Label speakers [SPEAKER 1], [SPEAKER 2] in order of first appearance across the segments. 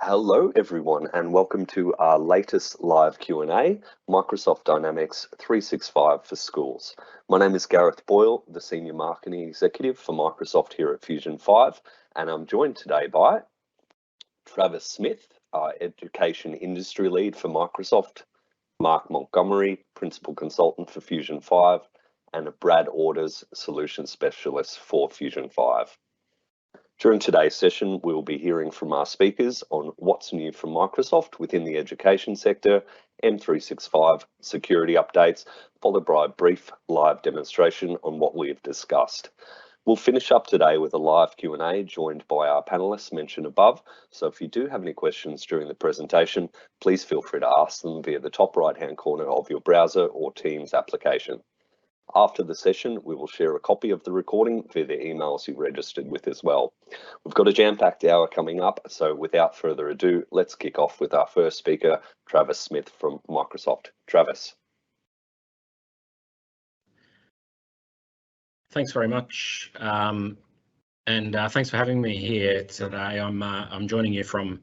[SPEAKER 1] Hello everyone and welcome to our latest live Q&A, Microsoft Dynamics 365 for Schools. My name is Gareth Boyle, the Senior Marketing Executive for Microsoft here at Fusion 5, and I'm joined today by Travis Smith, our Education Industry Lead for Microsoft, Mark Montgomery, Principal Consultant for Fusion 5, and Brad Orders, Solution Specialist for Fusion 5. During today's session, we will be hearing from our speakers on what's new from Microsoft within the education sector, M365 security updates, followed by a brief live demonstration on what we have discussed. We'll finish up today with a live Q&A joined by our panelists mentioned above. So if you do have any questions during the presentation, please feel free to ask them via the top right-hand corner of your browser or Teams application. After the session, we will share a copy of the recording via the emails you registered with as well. We've got a jam-packed hour coming up, so without further ado, let's kick off with our first speaker, Travis Smith from Microsoft. Travis.
[SPEAKER 2] Thanks very much, and thanks for having me here today. I'm joining you from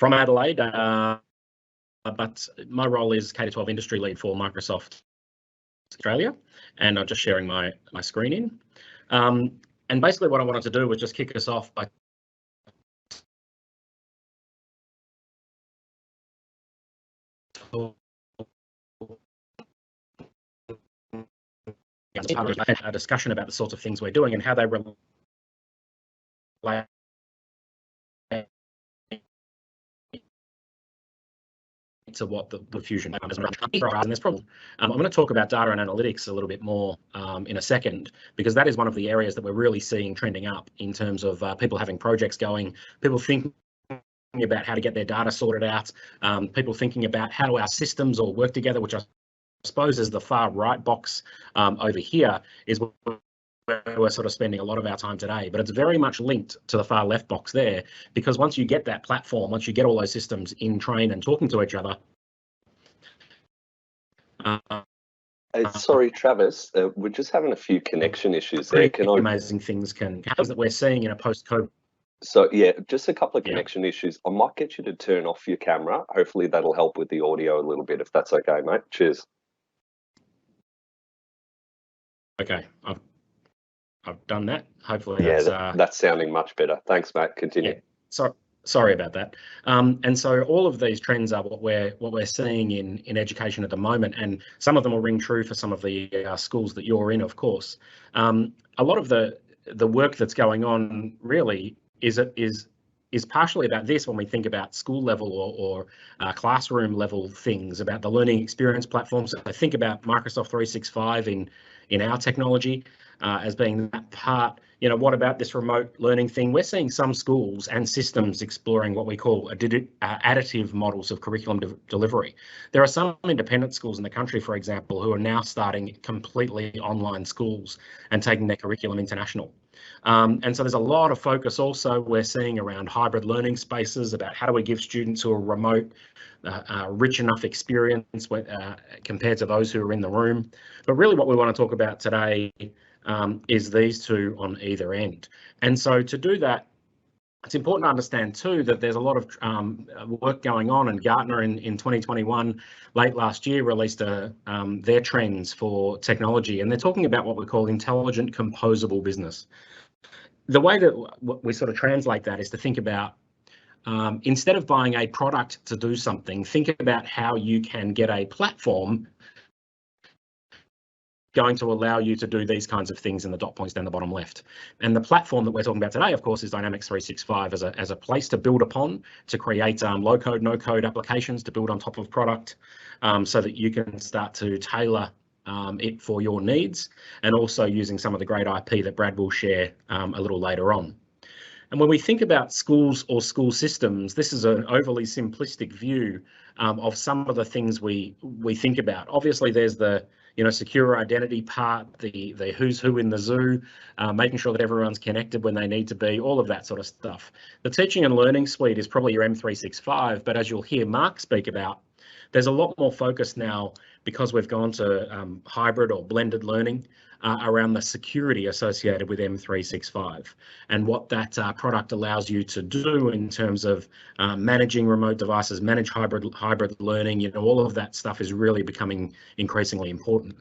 [SPEAKER 2] Adelaide, but my role is K-12 Industry Lead for Microsoft Australia, and I'm just sharing my screen in. And basically what I wanted to do was just kick us off by a discussion about the sorts of things we're doing and how they relate to what the Fusion is. And this problem, I'm going to talk about data and analytics a little bit more in a second, because that is one of the areas that we're really seeing trending up in terms of people having projects going, people thinking about how to get their data sorted out, people thinking about how do our systems all work together, which I suppose is the far right box over here is where we're sort of spending a lot of our time today, but it's very much linked to the far left box there, because once you get that platform, once you get all those systems in train and talking to each other.
[SPEAKER 1] Sorry, Travis, we're just having a few connection issues there.
[SPEAKER 2] Amazing things can happen that we're seeing in a post-COVID.
[SPEAKER 1] So yeah, just a couple of connection issues. I might get you to turn off your camera. Hopefully that'll help with the audio a little bit, if that's okay, mate. Cheers.
[SPEAKER 2] Okay, I've done that. Hopefully
[SPEAKER 1] that's sounding much better. Thanks, mate. Continue.
[SPEAKER 2] Yeah, sorry about that. And so all of these trends are what we're seeing in education at the moment, and some of them will ring true for some of the schools that you're in, of course. A lot of the work that's going on really is partially about this when we think about school level or classroom level things, about the learning experience platforms. So I think about Microsoft 365 in our technology as being that part. You know, what about this remote learning thing? We're seeing some schools and systems exploring what we call additive models of curriculum delivery. There are some independent schools in the country, for example, who are now starting completely online schools and taking their curriculum international. And so there's a lot of focus also we're seeing around hybrid learning spaces, about how do we give students who are remote rich enough experience compared to those who are in the room. But really what we want to talk about today is these two on either end. And so to do that, it's important to understand too that there's a lot of work going on, and Gartner in 2021, late last year, released their trends for technology, and they're talking about what we call intelligent composable business. The way that we sort of translate that is to think about, instead of buying a product to do something, think about how you can get a platform going to allow you to do these kinds of things in the dot points down the bottom left. And the platform that we're talking about today, of course, is Dynamics 365 as a place to build upon, to create low-code, no-code applications to build on top of product, so that you can start to tailor it for your needs, and also using some of the great IP that Brad will share a little later on. And when we think about schools or school systems, this is an overly simplistic view of some of the things we think about. Obviously, there's the secure identity part, the who's who in the zoo, making sure that everyone's connected when they need to be, all of that sort of stuff. The teaching and learning suite is probably your M365, but as you'll hear Mark speak about, there's a lot more focus now because we've gone to hybrid or blended learning. around the security associated with M365 and what that product allows you to do in terms of managing remote devices, manage hybrid learning. You know, all of that stuff is really becoming increasingly important.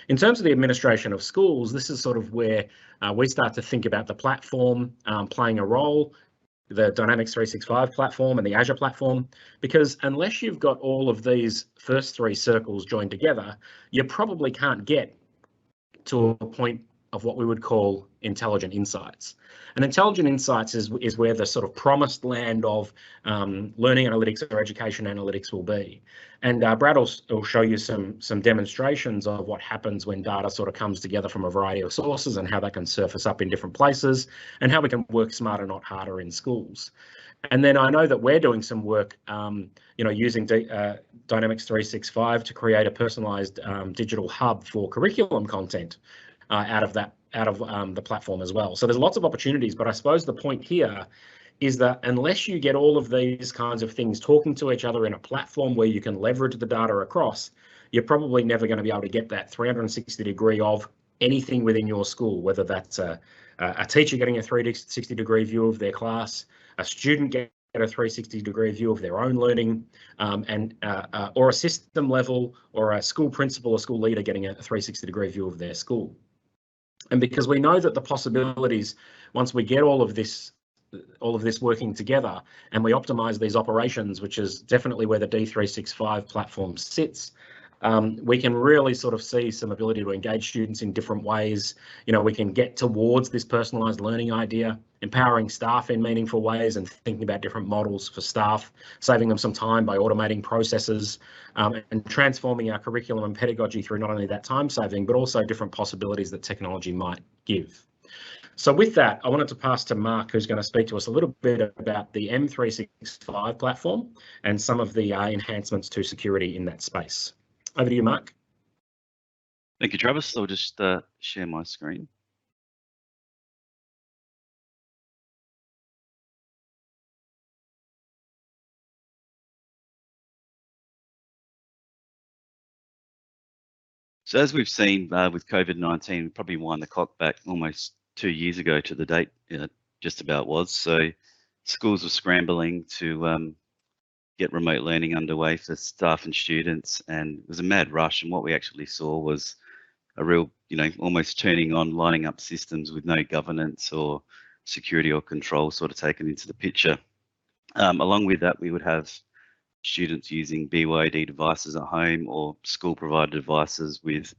[SPEAKER 2] In terms of the administration of schools, this is sort of where we start to think about the platform playing a role, the Dynamics 365 platform and the Azure platform, because unless you've got all of these first three circles joined together, you probably can't get to a point of what we would call intelligent insights. And intelligent insights is where the sort of promised land of learning analytics or education analytics will be. And Brad will show you some demonstrations of what happens when data sort of comes together from a variety of sources and how that can surface up in different places and how we can work smarter, not harder in schools. And then I know that we're doing some work, you know, using Dynamics 365 to create a personalized digital hub for curriculum content out of the platform as well. So there's lots of opportunities, but I suppose the point here is that unless you get all of these kinds of things talking to each other in a platform where you can leverage the data across, you're probably never going to be able to get that 360 degree of anything within your school, whether that's a teacher getting a 360 degree view of their class, a student getting a 360 degree view of their own learning, or a system level, or a school principal or school leader getting a 360 degree view of their school. And because we know that the possibilities, once we get all of this working together and we optimize these operations, which is definitely where the D365 platform sits, we can really sort of see some ability to engage students in different ways. You know, we can get towards this personalized learning idea, empowering staff in meaningful ways and thinking about different models for staff, saving them some time by automating processes, and transforming our curriculum and pedagogy through not only that time saving, but also different possibilities that technology might give. So with that, I wanted to pass to Mark, who's going to speak to us a little bit about the M365 platform and some of the enhancements to security in that space. Over to you, Mark.
[SPEAKER 3] Thank you, Travis. I'll just share my screen. So as we've seen with COVID-19, we probably wind the clock back almost 2 years ago to the date just about was. So schools were scrambling to get remote learning underway for staff and students, and it was a mad rush. And what we actually saw was a real, you know, almost turning on, lining up systems with no governance or security or control sort of taken into the picture. Along with that, we would have students using BYOD devices at home or school provided devices with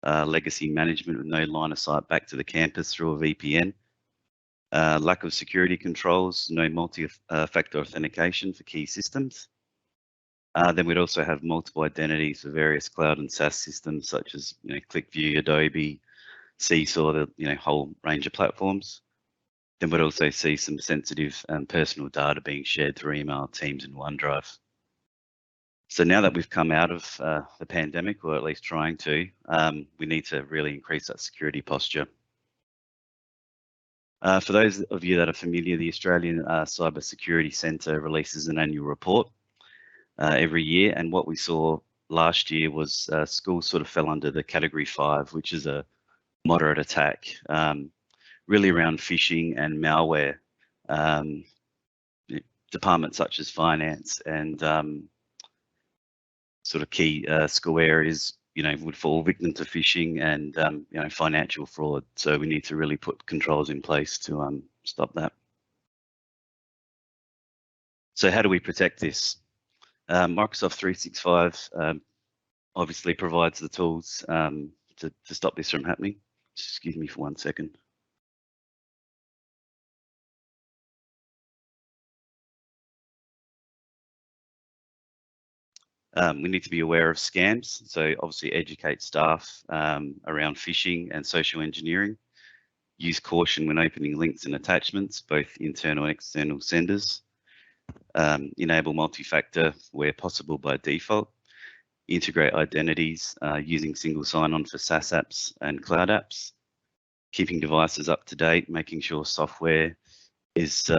[SPEAKER 3] legacy management with no line of sight back to the campus through a VPN. Lack of security controls, no multi-factor authentication for key systems. Then we'd also have multiple identities for various cloud and SaaS systems such as, you know, ClickView, Adobe, Seesaw, the, you know, whole range of platforms. Then we'd also see some sensitive and personal data being shared through email, Teams, and OneDrive. So now that we've come out of the pandemic, or at least trying to, we need to really increase that security posture. For those of you that are familiar, the Australian Cyber Security Centre releases an annual report every year, and what we saw last year was schools sort of fell under the category 5, which is a moderate attack, really around phishing and malware. Departments such as finance and sort of key school areas, you know, would fall victim to phishing and you know, financial fraud. So we need to really put controls in place to stop that. So how do we protect this? Microsoft 365 obviously provides the tools to stop this from happening. Just excuse me for 1 second. We need to be aware of scams, so obviously educate staff around phishing and social engineering. Use caution when opening links and attachments, both internal and external senders. Enable multi-factor where possible by default. Integrate identities using single sign-on for SaaS apps and cloud apps. Keeping devices up to date, making sure software is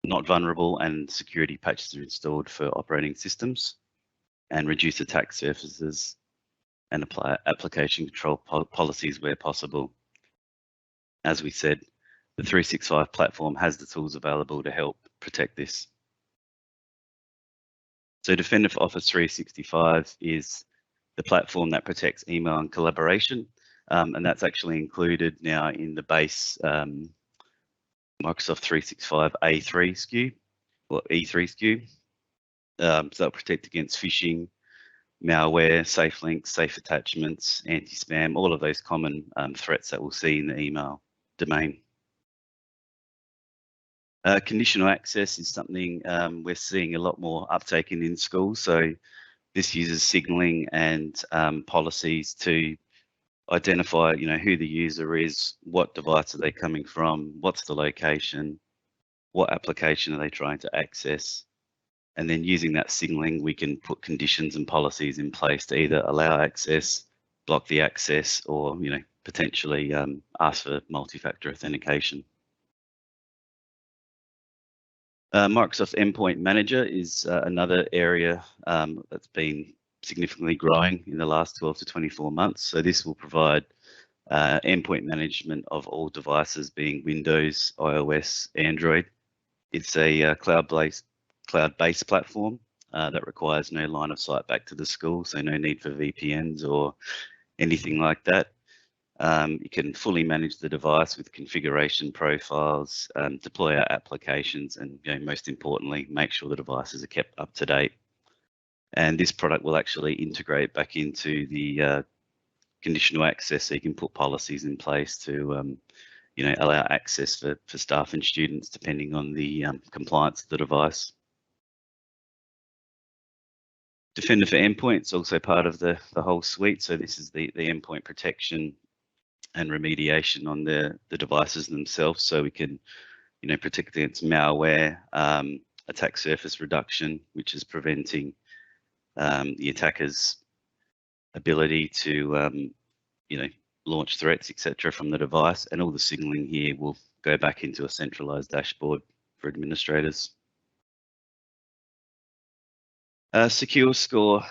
[SPEAKER 3] not vulnerable and security patches are installed for operating systems, and reduce attack surfaces. and apply application control policies where possible. As we said, the 365 platform has the tools available to help protect this. So Defender for Office 365 is the platform that protects email and collaboration, and that's actually included now in the base Microsoft 365 A3 SKU, or E3 SKU. So that'll protect against phishing, malware, safe links, safe attachments, anti-spam, all of those common threats that we'll see in the email domain. Conditional access is something we're seeing a lot more uptake in schools. So this uses signaling and policies to identify, who the user is, what device are they coming from, what's the location, what application are they trying to access, and then using that signaling, we can put conditions and policies in place to either allow access, block the access, or potentially ask for multi-factor authentication. Microsoft Endpoint Manager is another area that's been significantly growing in the last 12 to 24 months. So this will provide endpoint management of all devices, being Windows, iOS, Android. It's a cloud-based platform that requires no line of sight back to the school, so no need for VPNs or anything like that. You can fully manage the device with configuration profiles, deploy our applications, and most importantly, make sure the devices are kept up to date. And this product will actually integrate back into the conditional access, so you can put policies in place to allow access for staff and students depending on the compliance of the device. Defender for Endpoint is also part of the whole suite. So this is the endpoint protection and remediation on the devices themselves, so we can protect against malware, attack surface reduction, which is preventing the attacker's ability to launch threats, etc., from the device, and all the signaling here will go back into a centralized dashboard for administrators. Secure Score,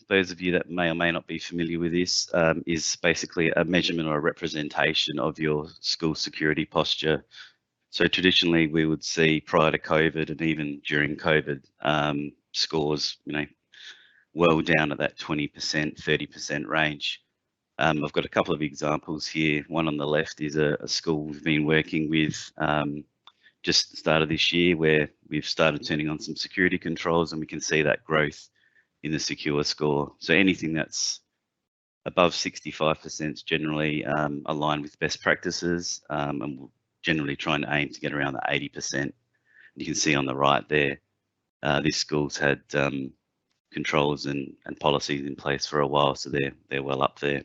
[SPEAKER 3] those of you that may or may not be familiar with this, is basically a measurement or a representation of your school security posture. So traditionally, we would see prior to COVID and even during COVID, scores, well down at that 20%, 30% range. I've got a couple of examples here. One on the left is a school we've been working with just the start of this year, where we've started turning on some security controls, and we can see that growth in the secure score. So anything that's above 65% is generally aligned with best practices, and we're generally trying to aim to get around the 80%. You can see on the right there, this school's had controls and policies in place for a while, so they're well up there.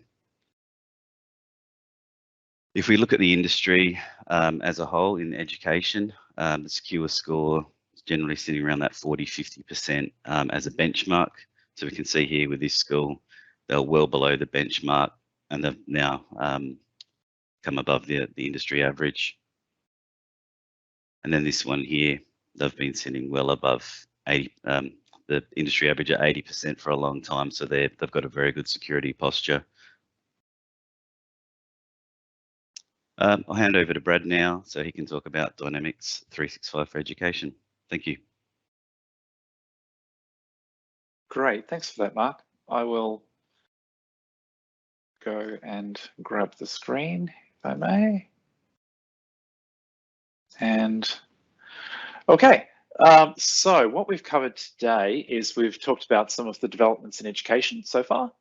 [SPEAKER 3] If we look at the industry as a whole in education, the secure score is generally sitting around that 40–50% as a benchmark. So we can see here with this school, they're well below the benchmark, and they've now come above the industry average. And then this one here, they've been sitting well above 80, the industry average at 80% for a long time. So they've got a very good security posture. I'll hand over to Brad now, so he can talk about Dynamics 365 for education. Thank you.
[SPEAKER 4] Great, thanks for that, Mark. I will go and grab the screen, if I may. And okay, so what we've covered today is we've talked about some of the developments in education so far,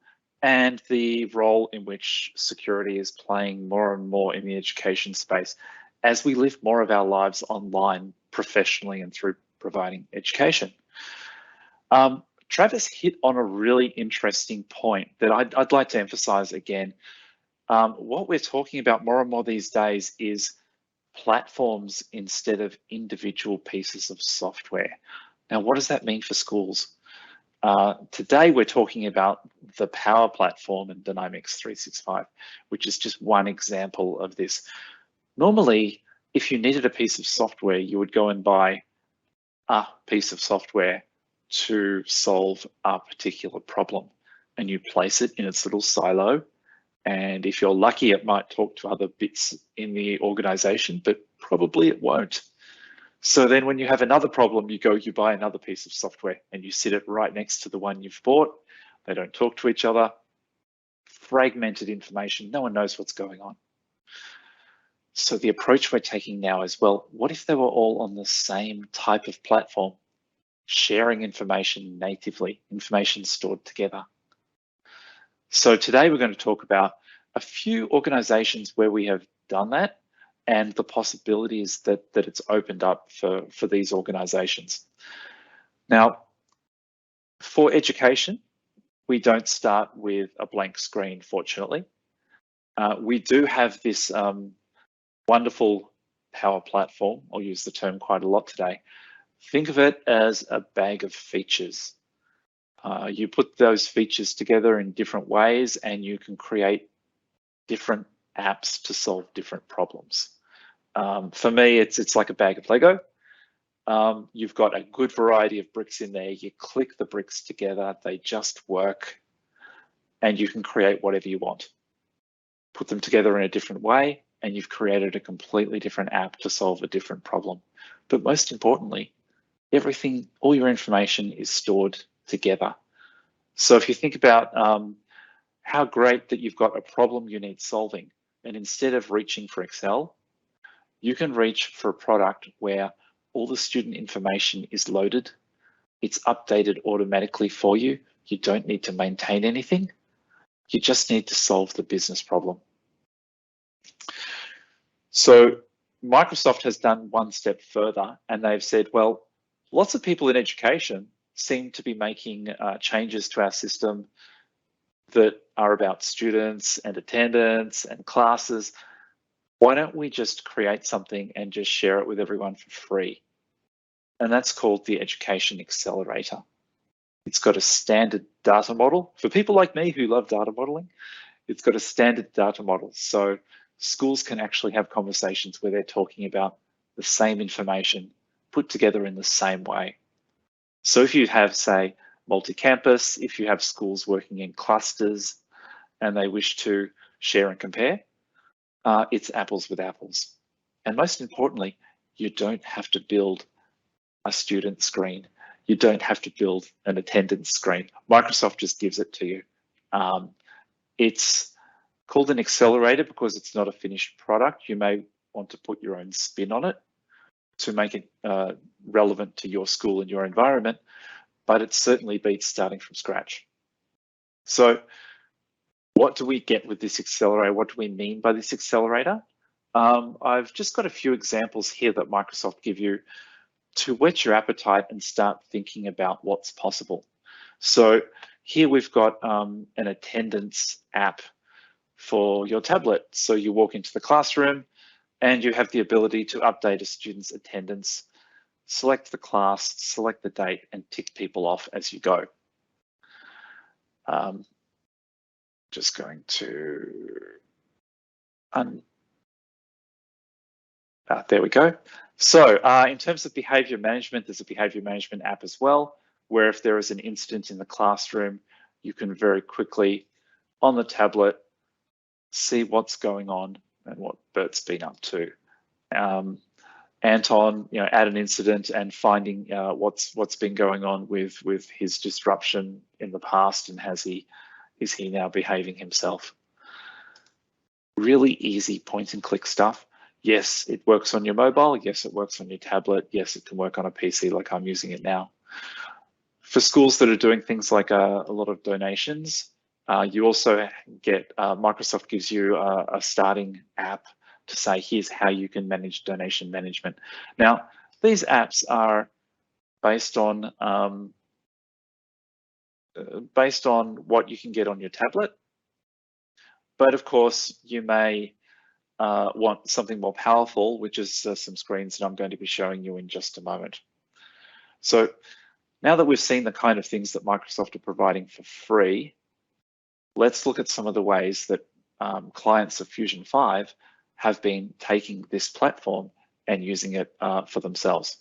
[SPEAKER 4] and the role in which security is playing more and more in the education space as we live more of our lives online professionally and through providing education. Travis hit on a really interesting point that I'd like to emphasize again. What we're talking about more and more these days is platforms instead of individual pieces of software. Now, what does that mean for schools? Today, we're talking about the Power Platform and Dynamics 365, which is just one example of this. Normally, if you needed a piece of software, you would go and buy a piece of software to solve a particular problem. and you place it in its little silo. And if you're lucky, it might talk to other bits in the organization, but probably it won't. So then when you have another problem, you buy another piece of software and you sit it right next to the one you've bought. They don't talk to each other. Fragmented information, no one knows what's going on. So the approach we're taking now is, well, what if they were all on the same type of platform, sharing information natively, information stored together? So today we're going to talk about a few organizations where we have done that and the possibilities that it's opened up for these organizations. Now, for education, we don't start with a blank screen, fortunately. We do have this wonderful Power Platform. I'll use the term quite a lot today. Think of it as a bag of features. You put those features together in different ways and you can create different apps to solve different problems. For me, it's like a bag of Lego. You've got a good variety of bricks in there. You click the bricks together, they just work, and you can create whatever you want. Put them together in a different way, and you've created a completely different app to solve a different problem. But most importantly, everything, all your information is stored together. So if you think about how great that you've got a problem you need solving, and instead of reaching for Excel, you can reach for a product where all the student information is loaded, it's updated automatically for you, you don't need to maintain anything, you just need to solve the business problem. So Microsoft has done one step further and they've said, well, lots of people in education seem to be making changes to our system that are about students and attendance and classes. Why don't we just create something and just share it with everyone for free? And that's called the Education Accelerator. It's got a standard data model. For people like me who love data modeling, it's got a standard data model. So schools can actually have conversations where they're talking about the same information put together in the same way. So if you have, say, multi-campus, if you have schools working in clusters and they wish to share and compare, it's apples with apples. And most importantly, you don't have to build a student screen. You don't have to build an attendance screen. Microsoft just gives it to you. It's called an accelerator because it's not a finished product. You may want to put your own spin on it to make it relevant to your school and your environment, but it certainly beats starting from scratch. So what do we get with this accelerator? What do we mean by this accelerator? I've just got a few examples here that Microsoft give you to whet your appetite and start thinking about what's possible. So here we've got an attendance app for your tablet. So you walk into the classroom and you have the ability to update a student's attendance, select the class, select the date, and tick people off as you go. Just going to, there we go. So in terms of behavior management, there's a behavior management app as well, where if there is an incident in the classroom, you can very quickly on the tablet see what's going on and what Bert's been up to. Anton, add an incident and finding what's been going on with his disruption in the past and is he now behaving himself? Really easy point and click stuff. Yes, it works on your mobile. Yes, it works on your tablet. Yes, it can work on a PC like I'm using it now. For schools that are doing things like a lot of donations, you also get, Microsoft gives you a starting app to say, here's how you can manage donation management. Now, these apps are based on what you can get on your tablet. But of course, you may want something more powerful, which is some screens that I'm going to be showing you in just a moment. So now that we've seen the kind of things that Microsoft are providing for free, let's look at some of the ways that clients of Fusion 5 have been taking this platform and using it for themselves.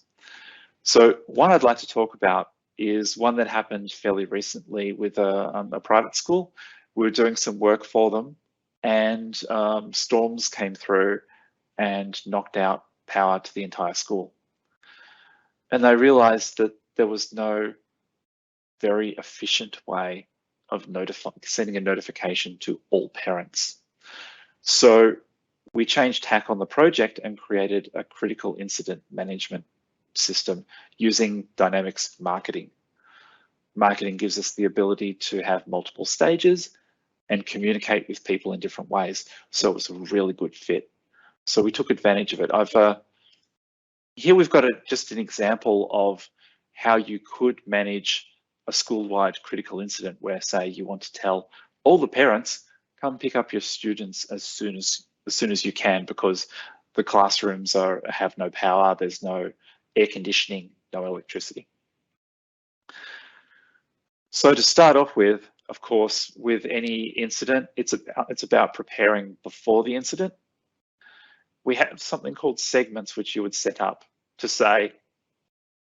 [SPEAKER 4] So one I'd like to talk about is one that happened fairly recently with a private school. We were doing some work for them, and storms came through and knocked out power to the entire school. And they realized that there was no very efficient way of sending a notification to all parents. So we changed tack on the project and created a critical incident management system using dynamics marketing. Marketing gives us the ability to have multiple stages and communicate with people in different ways. So it was a really good fit. So we took advantage of it. Here we've got just an example of how you could manage a school-wide critical incident where, say, you want to tell all the parents, come pick up your students as soon as you can, because the classrooms have no power, there's no air conditioning, no electricity. So to start off with, of course, with any incident, it's about preparing before the incident. We have something called segments, which you would set up to say,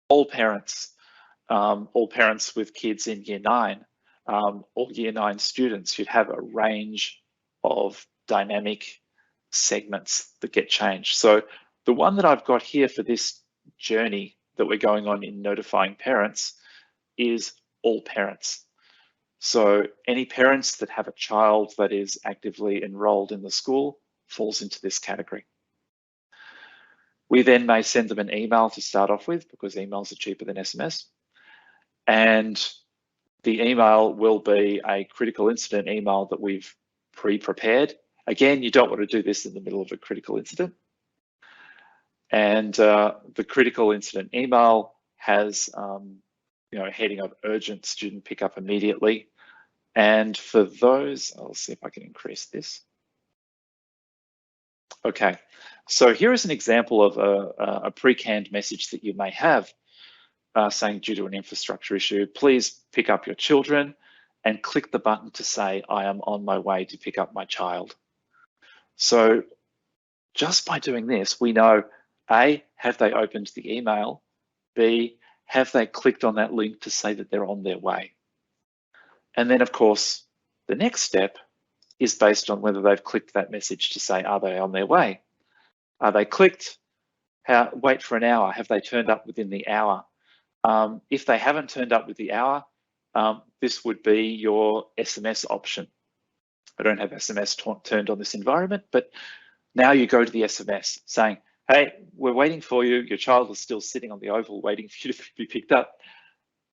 [SPEAKER 4] all parents with kids in year 9, all year 9 students, you'd have a range of dynamic segments that get changed. So the one that I've got here for this journey that we're going on in notifying parents is all parents. So any parents that have a child that is actively enrolled in the school falls into this category. We then may send them an email to start off with, because emails are cheaper than SMS. And the email will be a critical incident email that we've pre-prepared. Again, you don't want to do this in the middle of a critical incident. And the critical incident email has a heading of urgent student pickup immediately. And for those, I'll see if I can increase this. Okay, so here is an example of a pre-canned message that you may have saying, due to an infrastructure issue, please pick up your children, and click the button to say, I am on my way to pick up my child. So just by doing this, we know, A, have they opened the email? B, have they clicked on that link to say that they're on their way? And then, of course, the next step is based on whether they've clicked that message to say, are they on their way? Are they clicked? Wait for an hour. Have they turned up within the hour? If they haven't turned up with the hour, this would be your SMS option. I don't have SMS turned on this environment, but now you go to the SMS saying, hey, we're waiting for you. Your child is still sitting on the oval waiting for you to be picked up.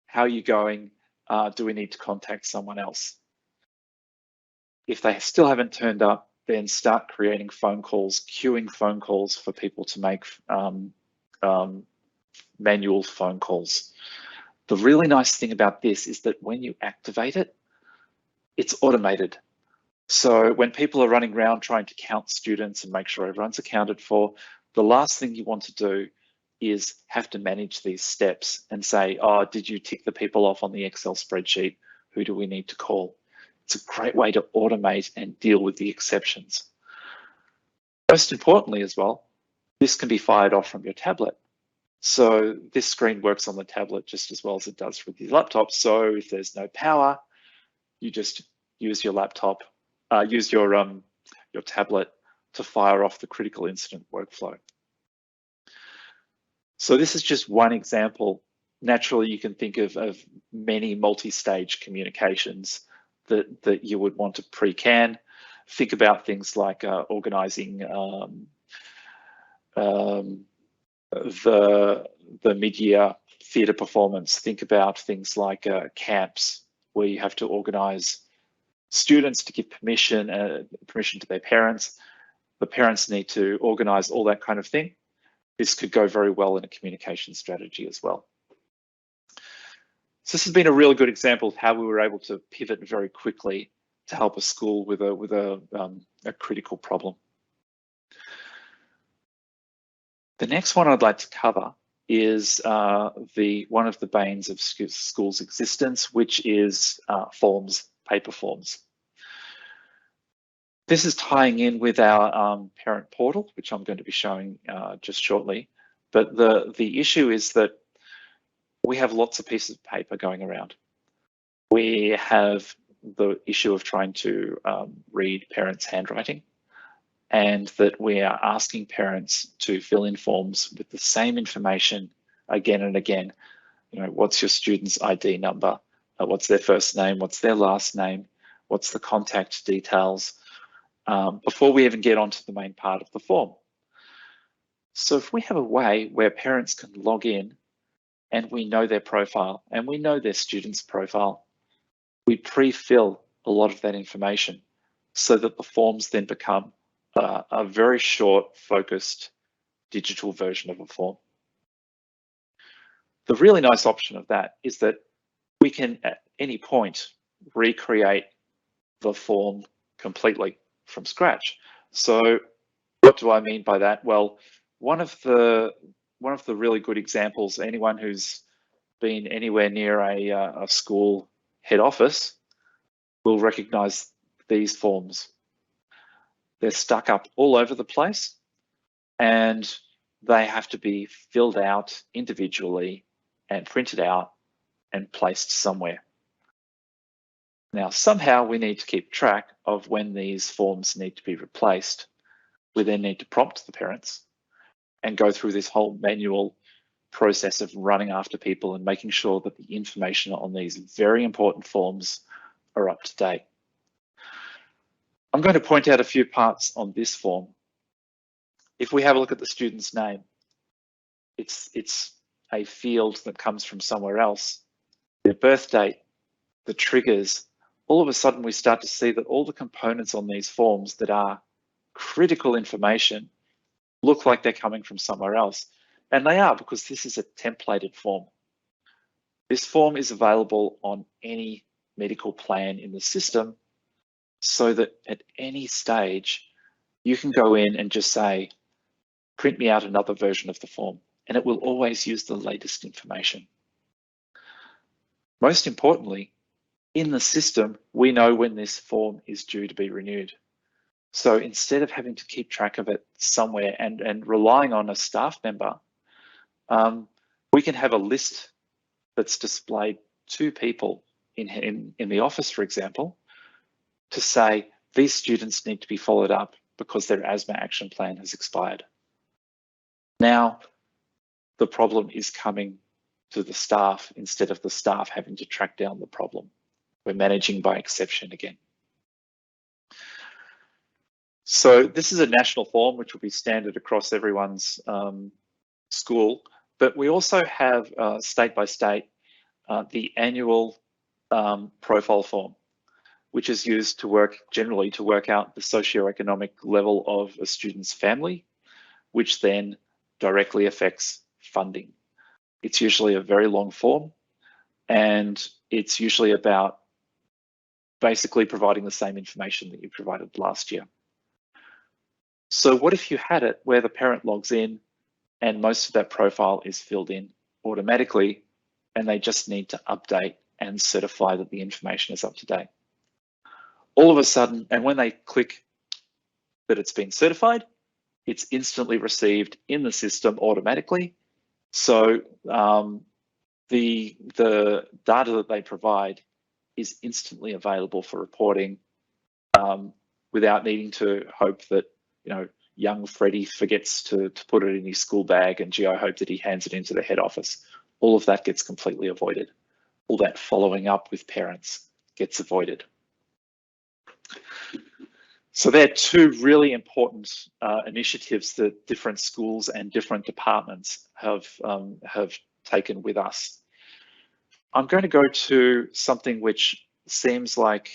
[SPEAKER 4] How are you going? Do we need to contact someone else? If they still haven't turned up, then start creating phone calls, queuing phone calls for people to make manual phone calls. The really nice thing about this is that when you activate it, it's automated. So when people are running around trying to count students and make sure everyone's accounted for, the last thing you want to do is have to manage these steps and say, oh, did you tick the people off on the Excel spreadsheet? Who do we need to call? It's a great way to automate and deal with the exceptions. Most importantly as well, this can be fired off from your tablet. So this screen works on the tablet just as well as it does with your laptop. So if there's no power, you just use your laptop, use your tablet to fire off the critical incident workflow. So this is just one example. Naturally, you can think of many multi-stage communications that you would want to pre-can. Think about things like organizing the mid-year theatre performance. Think about things like camps, where you have to organize students to give permission to their parents. The parents need to organize all that kind of thing. This could go very well in a communication strategy as well. So this has been a really good example of how we were able to pivot very quickly to help a school with a critical problem. The next one I'd like to cover is one of the banes of school's existence, which is forms, paper forms. This is tying in with our parent portal, which I'm going to be showing just shortly. But the issue is that we have lots of pieces of paper going around. We have the issue of trying to read parents' handwriting, and that we are asking parents to fill in forms with the same information again and again. You know, what's your student's ID number? What's their first name? What's their last name? What's the contact details? Before we even get onto the main part of the form. So if we have a way where parents can log in and we know their profile and we know their student's profile, we pre-fill a lot of that information so that the forms then become a very short, focused digital version of a form. The really nice option of that is that we can at any point recreate the form completely from scratch. So what do I mean by that? Well, one of the really good examples, anyone who's been anywhere near a school head office will recognize these forms. They're stuck up all over the place and they have to be filled out individually and printed out and placed somewhere. Now, somehow we need to keep track of when these forms need to be replaced. We then need to prompt the parents and go through this whole manual process of running after people and making sure that the information on these very important forms are up to date. I'm going to point out a few parts on this form. If we have a look at the student's name, it's a field that comes from somewhere else. Their birth date, the triggers, all of a sudden we start to see that all the components on these forms that are critical information look like they're coming from somewhere else. And they are, because this is a templated form. This form is available on any medical plan in the system, so that at any stage, you can go in and just say, print me out another version of the form, and it will always use the latest information. Most importantly, in the system, we know when this form is due to be renewed. So instead of having to keep track of it somewhere and relying on a staff member, we can have a list that's displayed to people in the office, for example, to say these students need to be followed up because their asthma action plan has expired. Now, the problem is coming to the staff instead of the staff having to track down the problem. We're managing by exception again. So this is a national form, which will be standard across everyone's school, but we also have state by state the annual profile form, which is used to generally to work out the socioeconomic level of a student's family, which then directly affects funding. It's usually a very long form, and it's usually about basically providing the same information that you provided last year. So what if you had it where the parent logs in and most of that profile is filled in automatically, and they just need to update and certify that the information is up to date? All of a sudden, and when they click that it's been certified, it's instantly received in the system automatically. So the data that they provide is instantly available for reporting without needing to hope that, you know, young Freddie forgets to put it in his school bag and gee, I hope that he hands it into the head office. All of that gets completely avoided. All that following up with parents gets avoided. So there are two really important initiatives that different schools and different departments have taken with us. I'm going to go to something which seems like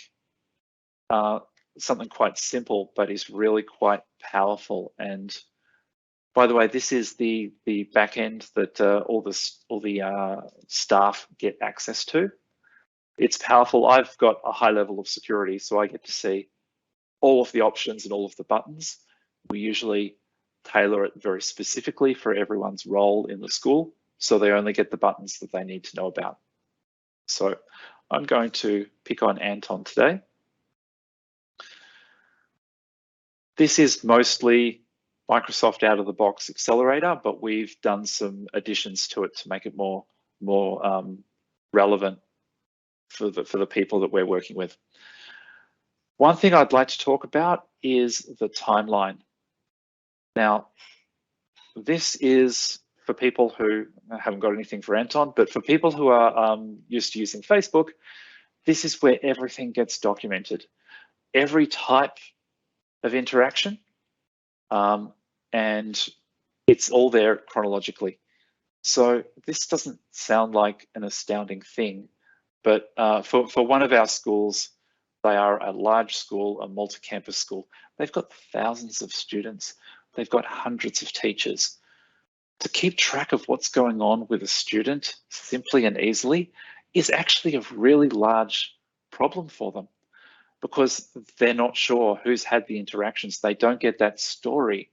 [SPEAKER 4] something quite simple, but is really quite powerful. And by the way, this is the back end that all the staff get access to. It's powerful. I've got a high level of security, so I get to see all of the options and all of the buttons. We usually tailor it very specifically for everyone's role in the school, so they only get the buttons that they need to know about. So I'm going to pick on Anton today. This is mostly Microsoft out-of-the-box accelerator, but we've done some additions to it to make it more more relevant for the people that we're working with. One thing I'd like to talk about is the timeline. Now, this is for people who, I haven't got anything for Anton, but for people who are used to using Facebook, this is where everything gets documented. Every type of interaction, and it's all there chronologically. So this doesn't sound like an astounding thing, but for one of our schools, they are a large school, a multi-campus school. They've got thousands of students. They've got hundreds of teachers. To keep track of what's going on with a student simply and easily is actually a really large problem for them, because they're not sure who's had the interactions. They don't get that story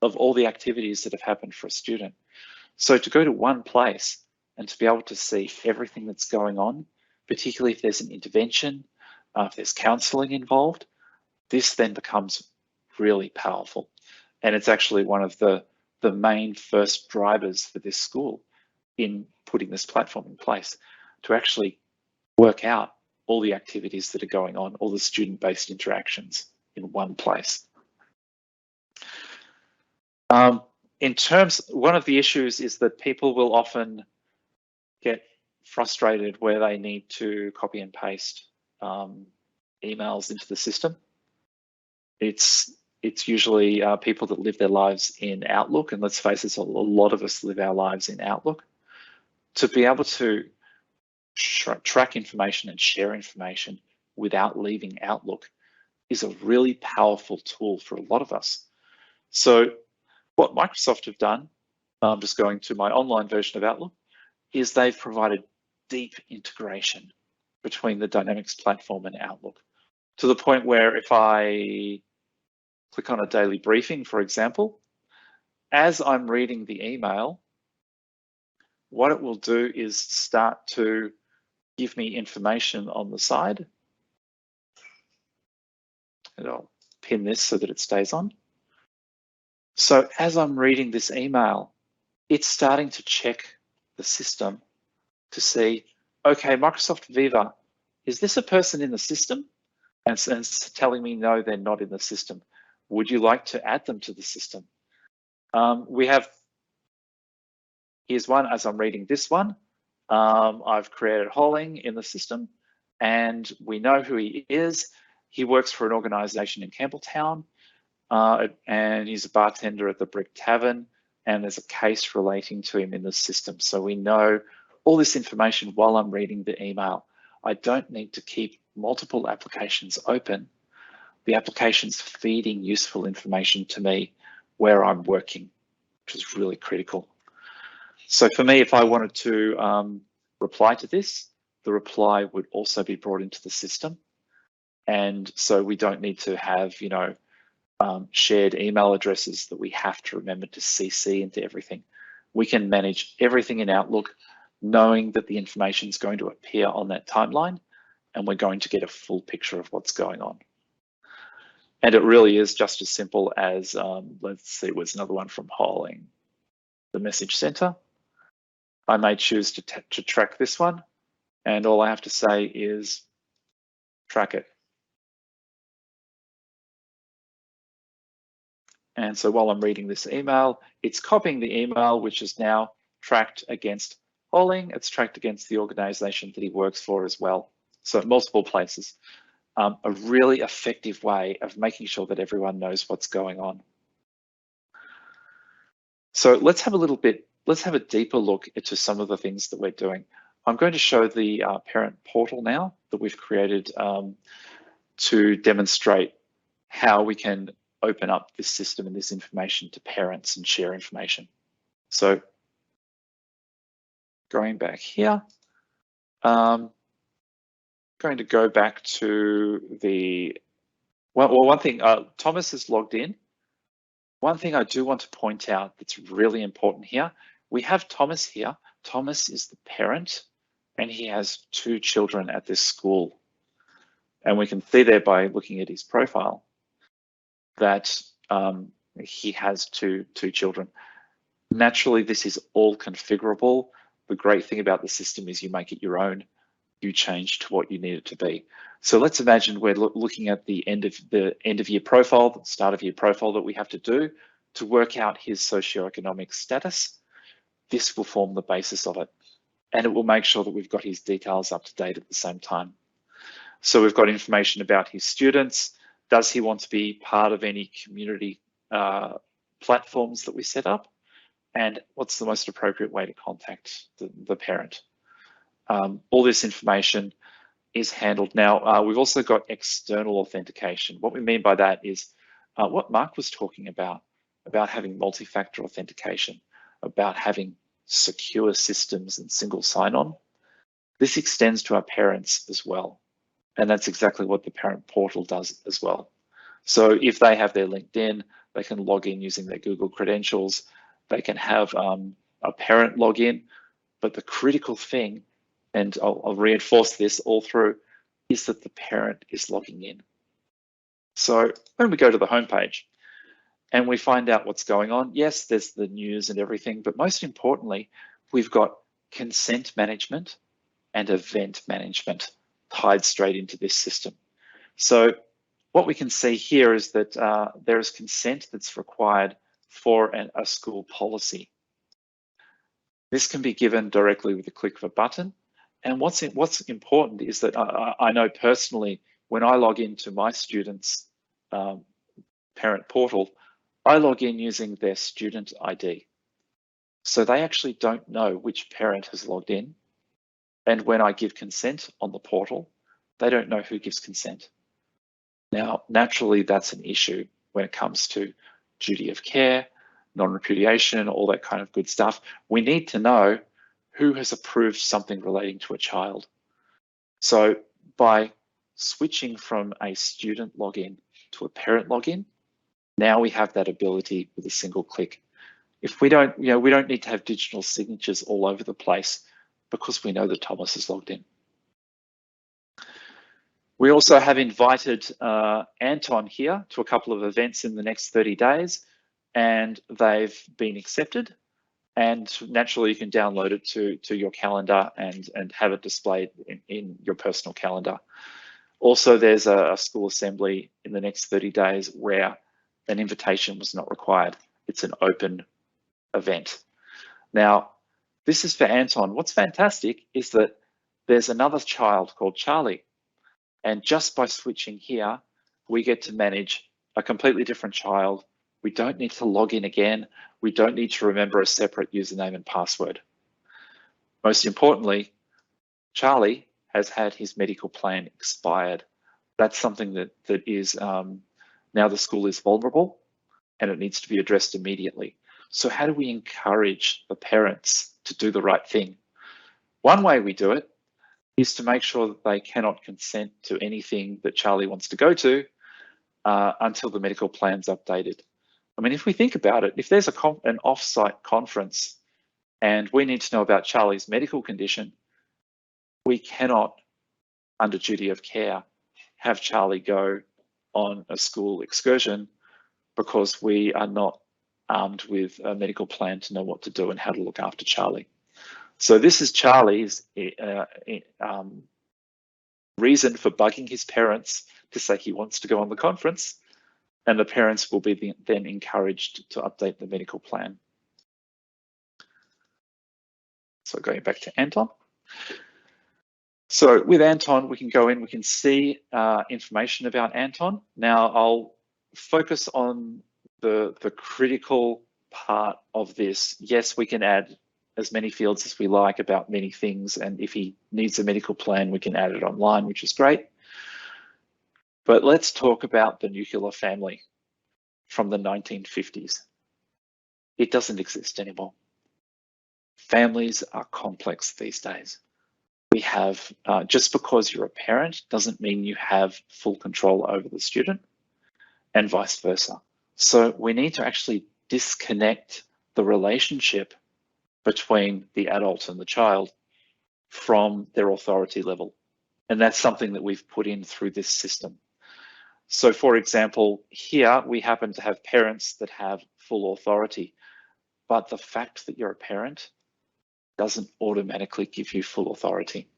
[SPEAKER 4] of all the activities that have happened for a student. So to go to one place and to be able to see everything that's going on, particularly if there's an intervention, if there's counselling involved, this then becomes really powerful. And it's actually one of the main first drivers for this school in putting this platform in place, to actually work out all the activities that are going on, all the student-based interactions in one place. One of the issues is that people will often get frustrated where they need to copy and paste emails into the system. It's usually people that live their lives in Outlook, and let's face it, a lot of us live our lives in Outlook. To be able to track information and share information without leaving Outlook is a really powerful tool for a lot of us. So what Microsoft have done, just going to my online version of Outlook, is they've provided deep integration between the Dynamics platform and Outlook, to the point where if I click on a daily briefing, for example, as I'm reading the email, what it will do is start to give me information on the side. And I'll pin this so that it stays on. So as I'm reading this email, it's starting to check the system to see, okay, Microsoft Viva, is this a person in the system? And it's telling me, no, they're not in the system. Would you like to add them to the system? Here's one, as I'm reading this one, I've created Holling in the system, and we know who he is. He works for an organization in Campbelltown, and he's a bartender at the Brick Tavern, and there's a case relating to him in the system. So we know all this information while I'm reading the email. I don't need to keep multiple applications open. The application's feeding useful information to me where I'm working, which is really critical. So for me, if I wanted to reply to this, the reply would also be brought into the system. And so we don't need to have, shared email addresses that we have to remember to CC into everything. We can manage everything in Outlook, knowing that the information is going to appear on that timeline, and we're going to get a full picture of what's going on. And it really is just as simple as, let's see, where's another one from Holling, the message center. I may choose to track this one, and all I have to say is track it. And so while I'm reading this email, it's copying the email, which is now tracked against Holling. It's tracked against the organization that he works for as well. So multiple places. A really effective way of making sure that everyone knows what's going on. So let's have a deeper look into some of the things that we're doing. I'm going to show the parent portal now that we've created to demonstrate how we can open up this system and this information to parents and share information. So going back here, going to go back to the, one thing, Thomas is logged in. One thing I do want to point out that's really important here, we have Thomas here. Thomas is the parent, and he has 2 children at this school. And we can see there by looking at his profile that he has two children. Naturally, this is all configurable. The great thing about the system is you make it your own. You change to what you need it to be. So let's imagine we're looking at the end of year profile, the start of year profile that we have to do to work out his socioeconomic status. This will form the basis of it, and it will make sure that we've got his details up to date at the same time. So we've got information about his students. Does he want to be part of any community platforms that we set up? And what's the most appropriate way to contact the parent? All this information is handled. Now, we've also got external authentication. What we mean by that is what Mark was talking about having multi-factor authentication, about having secure systems and single sign-on. This extends to our parents as well. And that's exactly what the parent portal does as well. So if they have their LinkedIn, they can log in using their Google credentials. They can have a parent login. But the critical thing, and I'll reinforce this all through, is that the parent is logging in. So when we go to the homepage and we find out what's going on, yes, there's the news and everything, but most importantly, we've got consent management and event management tied straight into this system. So what we can see here is that there is consent that's required for a school policy. This can be given directly with the click of a button. And what's important is that I know personally, when I log into my students' parent portal, I log in using their student ID. So they actually don't know which parent has logged in. And when I give consent on the portal, they don't know who gives consent. Now, naturally, that's an issue when it comes to duty of care, non-repudiation, all that kind of good stuff. We need to know who has approved something relating to a child. So by switching from a student login to a parent login, now we have that ability with a single click. If we don't, we don't need to have digital signatures all over the place because we know that Thomas is logged in. We also have invited Anton here to a couple of events in the next 30 days, and they've been accepted. And naturally, you can download it to your calendar and have it displayed in your personal calendar. Also, there's a school assembly in the next 30 days where an invitation was not required. It's an open event. Now, this is for Anton. What's fantastic is that there's another child called Charlie. And just by switching here, we get to manage a completely different child. We don't need to log in again. We don't need to remember a separate username and password. Most importantly, Charlie has had his medical plan expired. That's something that is, now the school is vulnerable and it needs to be addressed immediately. So how do we encourage the parents to do the right thing? One way we do it is to make sure that they cannot consent to anything that Charlie wants to go to until the medical plan's updated. I mean, if we think about it, if there's an off-site conference and we need to know about Charlie's medical condition, we cannot, under duty of care, have Charlie go on a school excursion because we are not armed with a medical plan to know what to do and how to look after Charlie. So this is Charlie's reason for bugging his parents to say he wants to go on the conference, and the parents will be then encouraged to update the medical plan. So going back to Anton. So with Anton, we can go in, we can see information about Anton. Now I'll focus on the critical part of this. Yes, we can add as many fields as we like about many things, and if he needs a medical plan, we can add it online, which is great. But let's talk about the nuclear family from the 1950s. It doesn't exist anymore. Families are complex these days. We have, just because you're a parent doesn't mean you have full control over the student, and vice versa. So we need to actually disconnect the relationship between the adult and the child from their authority level. And that's something that we've put in through this system. So for example, here we happen to have parents that have full authority, but the fact that you're a parent doesn't automatically give you full authority.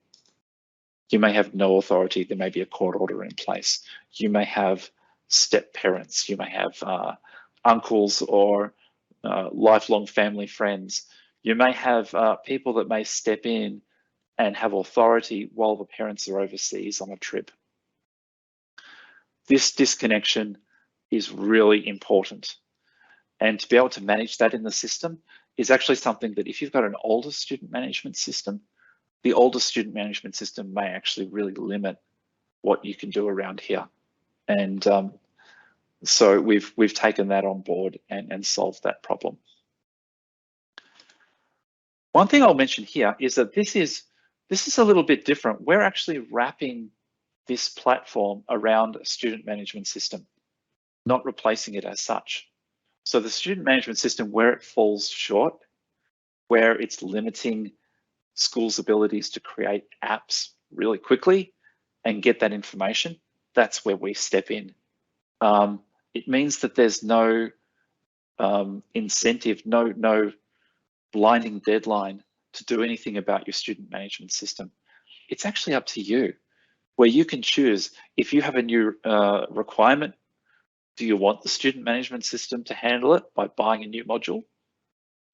[SPEAKER 4] You may have no authority. There may be a court order in place. You may have step parents. You may have uncles or lifelong family friends. You may have people that may step in and have authority while the parents are overseas on a trip. This disconnection is really important. And to be able to manage that in the system is actually something that if you've got an older student management system, the older student management system may actually really limit what you can do around here. And so we've taken that on board and solved that problem. One thing I'll mention here is that this is a little bit different. We're actually wrapping this platform around a student management system, not replacing it as such. So the student management system, where it falls short, where it's limiting schools' abilities to create apps really quickly and get that information, that's where we step in. It means that there's no incentive, no blinding deadline to do anything about your student management system. It's actually up to you, where you can choose if you have a new requirement. Do you want the student management system to handle it by buying a new module?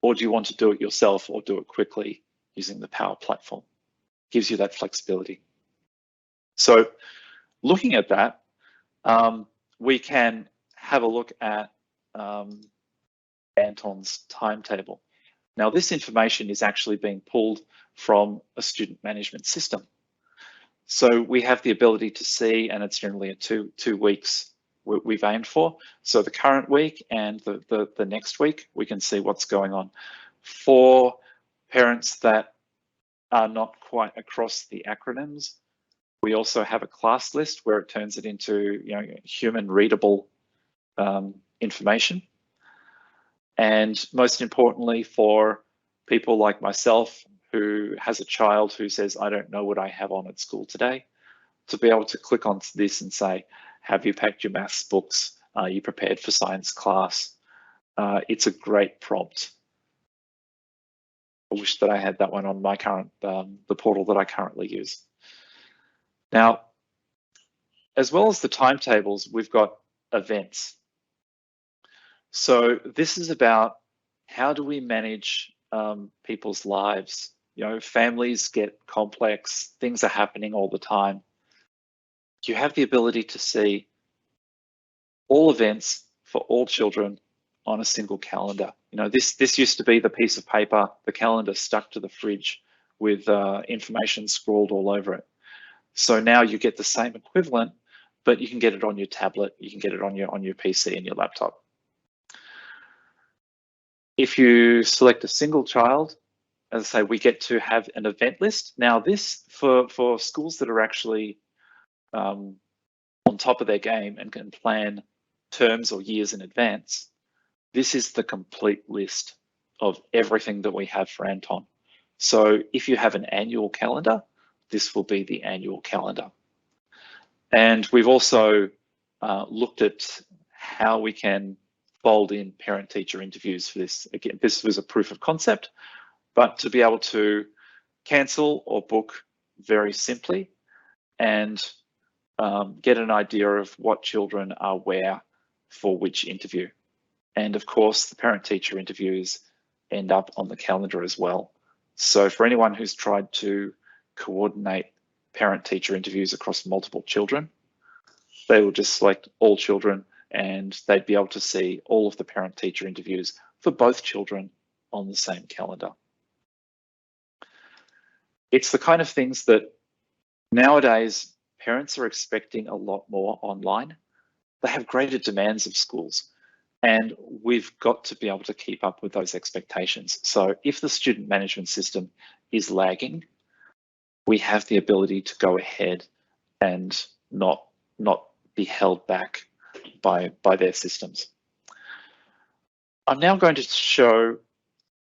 [SPEAKER 4] Or do you want to do it yourself or do it quickly using the Power Platform? Gives you that flexibility. So looking at that, we can have a look at Anton's timetable. Now, this information is actually being pulled from a student management system. So we have the ability to see, and it's generally a two weeks we've aimed for. So the current week and the next week, we can see what's going on. For parents that are not quite across the acronyms, we also have a class list where it turns it into human readable information. And most importantly, for people like myself who has a child who says, I don't know what I have on at school today, to be able to click onto this and say, have you packed your maths books? Are you prepared for science class? It's a great prompt. I wish that I had that one on my current, the portal that I currently use. Now, as well as the timetables, we've got events. So this is about how do we manage people's lives? Families get complex, things are happening all the time. You have the ability to see all events for all children on a single calendar. This used to be the piece of paper, the calendar stuck to the fridge with information scrawled all over it. So now you get the same equivalent, but you can get it on your tablet, you can get it on your PC and your laptop. If you select a single child, as I say, we get to have an event list. Now this, for schools that are actually on top of their game and can plan terms or years in advance, this is the complete list of everything that we have for Anton. So if you have an annual calendar, this will be the annual calendar. And we've also looked at how we can fold in parent-teacher interviews for this. Again, this was a proof of concept, but to be able to cancel or book very simply and get an idea of what children are where for which interview. And of course, the parent-teacher interviews end up on the calendar as well. So for anyone who's tried to coordinate parent-teacher interviews across multiple children, they will just select all children and they'd be able to see all of the parent-teacher interviews for both children on the same calendar. It's the kind of things that nowadays parents are expecting a lot more online. They have greater demands of schools, and we've got to be able to keep up with those expectations. So if the student management system is lagging, we have the ability to go ahead and not be held back by their systems. I'm now going to show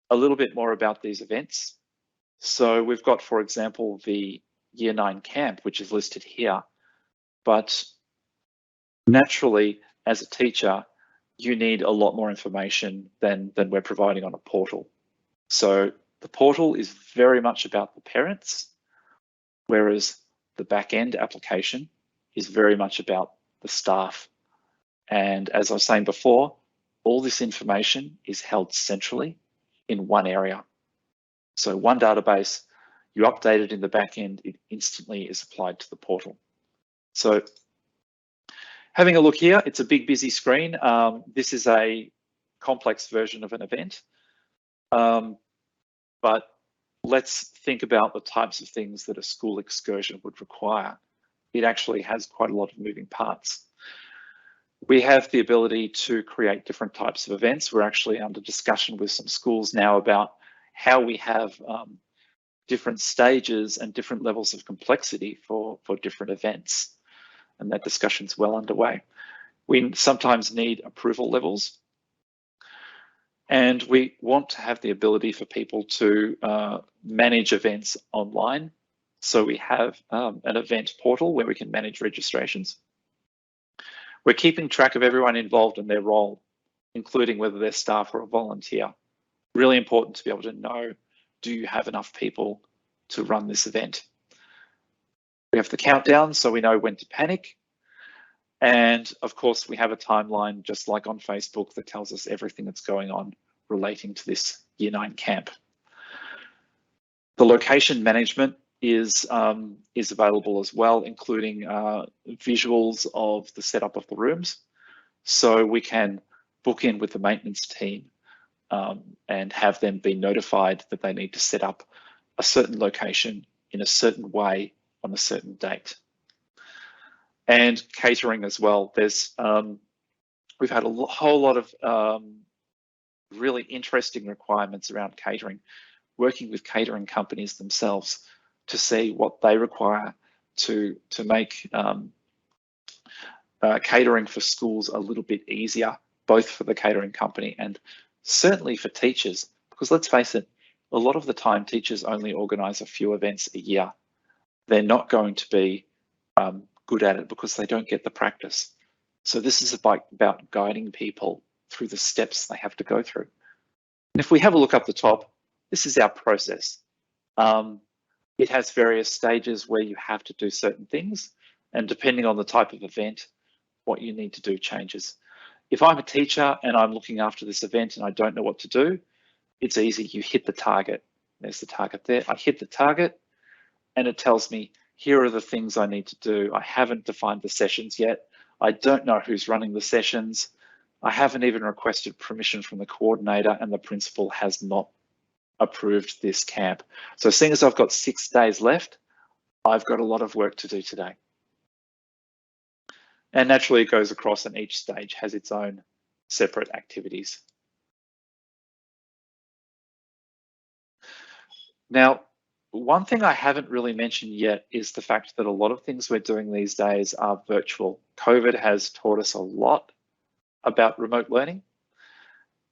[SPEAKER 4] a little bit more about these events. So we've got, for example, the Year 9 camp, which is listed here. But naturally, as a teacher, you need a lot more information than we're providing on a portal. So The portal is very much about the parents, whereas the back-end application is very much about the staff. And as I was saying before, all this information is held centrally in one area. So one database, you update it in the back end, it instantly is applied to the portal. So having a look here, it's a big busy screen. This is a complex version of an event. But let's think about the types of things that a school excursion would require. It actually has quite a lot of moving parts. We have the ability to create different types of events. We're actually under discussion with some schools now about how we have different stages and different levels of complexity for different events. And that discussion's well underway. We sometimes need approval levels. And we want to have the ability for people to manage events online. So we have an event portal where we can manage registrations. We're keeping track of everyone involved in their role, including whether they're staff or a volunteer. Really important to be able to know, do you have enough people to run this event? We have the countdown, so we know when to panic. And of course, we have a timeline, just like on Facebook, that tells us everything that's going on relating to this Year 9 camp. The location management is available as well, including visuals of the setup of the rooms. So we can book in with the maintenance team and have them be notified that they need to set up a certain location in a certain way on a certain date. And catering as well. There's we've had a whole lot of really interesting requirements around catering, working with catering companies themselves to see what they require to make catering for schools a little bit easier, both for the catering company and certainly for teachers. Because let's face it, a lot of the time teachers only organise a few events a year. They're not going to be good at it because they don't get the practice. So this is about guiding people through the steps they have to go through. And if we have a look up the top, this is our process. It has various stages where you have to do certain things, and depending on the type of event, what you need to do changes. If I'm a teacher and I'm looking after this event and I don't know what to do, it's easy. You hit the target. There's the target there. I hit the target and it tells me, here are the things I need to do. I haven't defined the sessions yet. I don't know who's running the sessions. I haven't even requested permission from the coordinator, and the principal has not approved this camp. So seeing as I've got 6 days left, I've got a lot of work to do today. And naturally it goes across, and each stage has its own separate activities. Now, one thing I haven't really mentioned yet is the fact that a lot of things we're doing these days are virtual. COVID has taught us a lot about remote learning.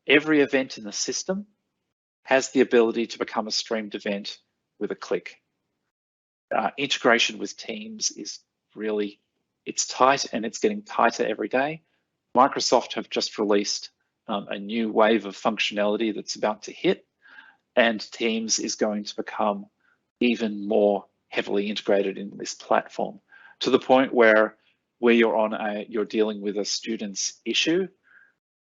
[SPEAKER 4] Every event in the system has the ability to become a streamed event with a click. Integration with Teams is really, it's tight, and it's getting tighter every day. Microsoft have just released a new wave of functionality that's about to hit, and Teams is going to become even more heavily integrated in this platform, to the point where you're dealing with a student's issue,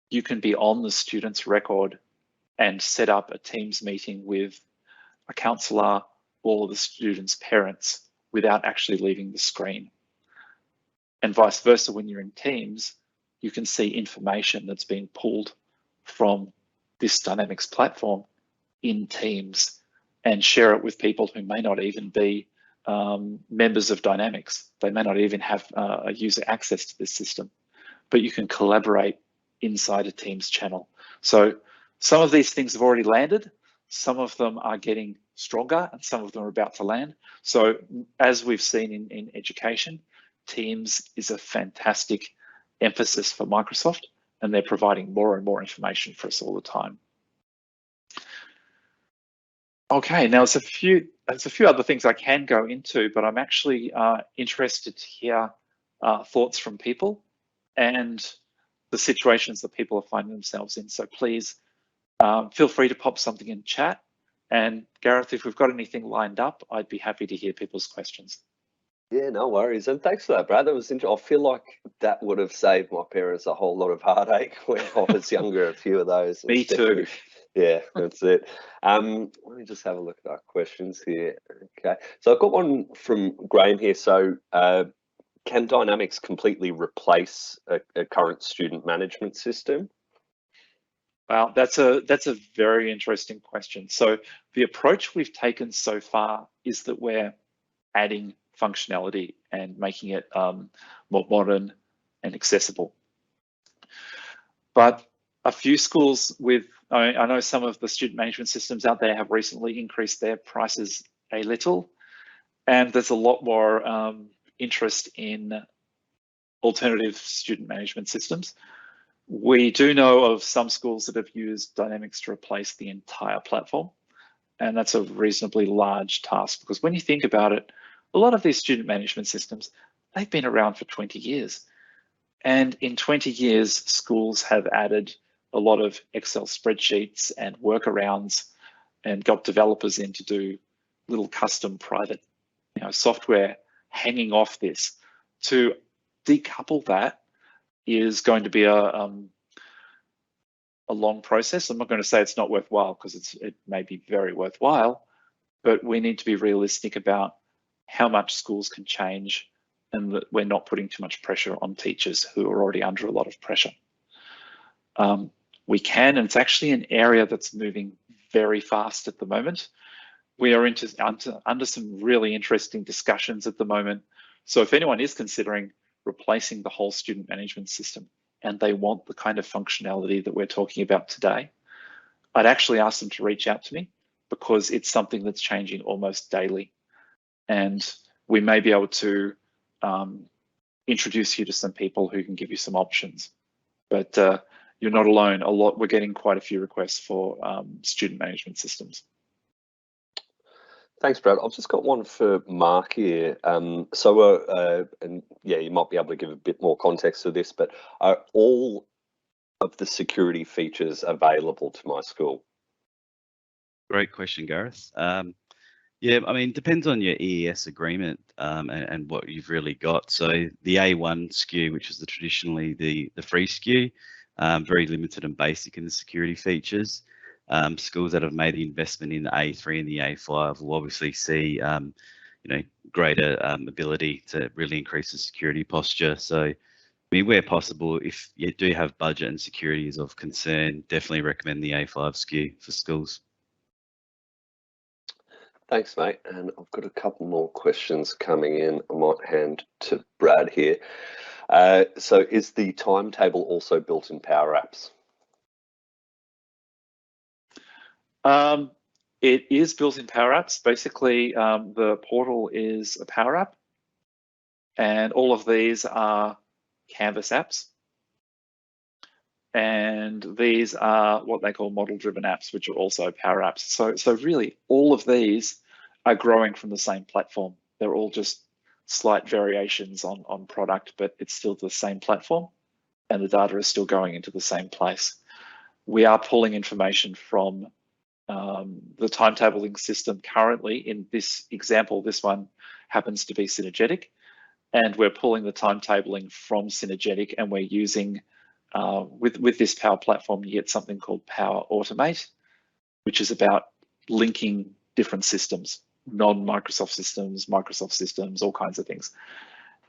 [SPEAKER 4] you can be on the student's record and set up a Teams meeting with a counsellor or the student's parents without actually leaving the screen. And vice versa, when you're in Teams, you can see information that's being pulled from this Dynamics platform in Teams and share it with people who may not even be members of Dynamics. They may not even have a user access to this system, but you can collaborate inside a Teams channel. So some of these things have already landed, some of them are getting stronger, and some of them are about to land. So as we've seen in education, Teams is a fantastic emphasis for Microsoft, and they're providing more and more information for us all the time. Okay, now there's a few other things I can go into, but I'm actually interested to hear thoughts from people and the situations that people are finding themselves in. So please feel free to pop something in chat. And Gareth, if we've got anything lined up, I'd be happy to hear people's questions.
[SPEAKER 1] Yeah, no worries. And thanks for that, Brad. That was interesting. I feel like that would have saved my parents a whole lot of heartache when I was younger, a few of those.
[SPEAKER 4] Me too.
[SPEAKER 1] Yeah, that's it. Let me just have a look at our questions here. Okay, so I've got one from Graham here. So can Dynamics completely replace a current student management system?
[SPEAKER 4] Wow, that's a very interesting question. So the approach we've taken so far is that we're adding functionality and making it more modern and accessible. But a few schools I know some of the student management systems out there have recently increased their prices a little, and there's a lot more interest in alternative student management systems. We do know of some schools that have used Dynamics to replace the entire platform, and that's a reasonably large task because when you think about it, a lot of these student management systems, they've been around for 20 years. And in 20 years, schools have added a lot of Excel spreadsheets and workarounds and got developers in to do little custom private software hanging off this. To decouple that is going to be a long process. I'm not going to say it's not worthwhile because it may be very worthwhile, but we need to be realistic about how much schools can change and that we're not putting too much pressure on teachers who are already under a lot of pressure. We can, and it's actually an area that's moving very fast at the moment. We are under some really interesting discussions at the moment. So if anyone is considering replacing the whole student management system and they want the kind of functionality that we're talking about today, I'd actually ask them to reach out to me because it's something that's changing almost daily. And we may be able to introduce you to some people who can give you some options. But you're not alone. We're getting quite a few requests for student management systems.
[SPEAKER 1] Thanks, Brad. I've just got one for Mark here. And yeah, you might be able to give a bit more context to this, but are all of the security features available to my school?
[SPEAKER 3] Great question, Gareth. Yeah, I mean, depends on your EES agreement and what you've really got. So the A1 SKU, which is traditionally the free SKU, very limited and basic in the security features. Schools that have made the investment in the A3 and the A5 will obviously see, greater ability to really increase the security posture. So, I mean, where possible, if you do have budget and security is of concern, definitely recommend the A5 SKU for schools.
[SPEAKER 1] Thanks, mate. And I've got a couple more questions coming in. I might hand to Brad here. So is the timetable also built in Power Apps?
[SPEAKER 4] It is built in Power Apps. Basically, the portal is a Power App, and all of these are Canvas apps. And these are what they call model-driven apps, which are also Power Apps. So really, all of these are growing from the same platform. They're all just slight variations on product, but it's still the same platform, and the data is still going into the same place. We are pulling information from the timetabling system currently. In this example, this one happens to be Synergetic, and we're pulling the timetabling from Synergetic, and we're using with this Power Platform, you get something called Power Automate, which is about linking different systems, non-Microsoft systems, Microsoft systems, all kinds of things.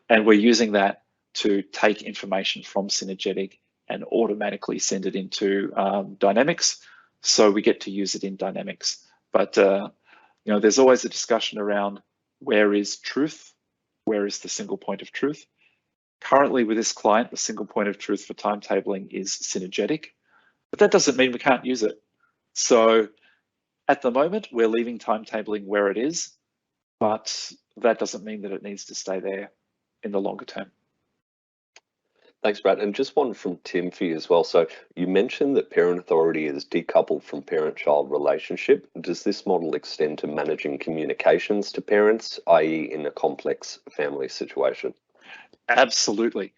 [SPEAKER 4] And we're using that to take information from Synergetic and automatically send it into Dynamics. So we get to use it in Dynamics. But there's always a discussion around where is truth, where is the single point of truth. Currently with this client, the single point of truth for timetabling is Synergetic, but that doesn't mean we can't use it. So at the moment, we're leaving timetabling where it is, but that doesn't mean that it needs to stay there in the longer term.
[SPEAKER 1] Thanks, Brad. And just one from Tim for you as well. So you mentioned that parent authority is decoupled from parent-child relationship. Does this model extend to managing communications to parents, i.e. in a complex family situation?
[SPEAKER 4] Absolutely.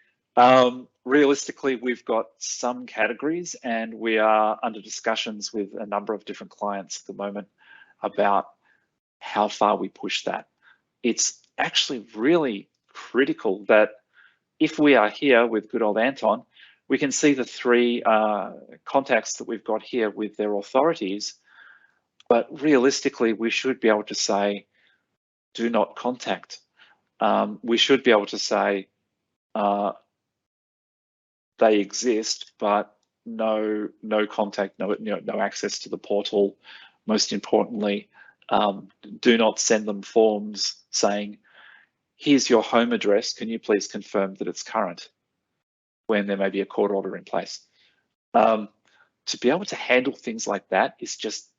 [SPEAKER 4] Realistically, we've got some categories and we are under discussions with a number of different clients at the moment about how far we push that. It's actually really critical that if we are here with good old Anton, we can see the 3 contacts that we've got here with their authorities, but realistically, we should be able to say, do not contact. We should be able to say, they exist, but no contact, no access to the portal. Most importantly, do not send them forms saying, here's your home address, can you please confirm that it's current, when there may be a court order in place. To be able to handle things like that is just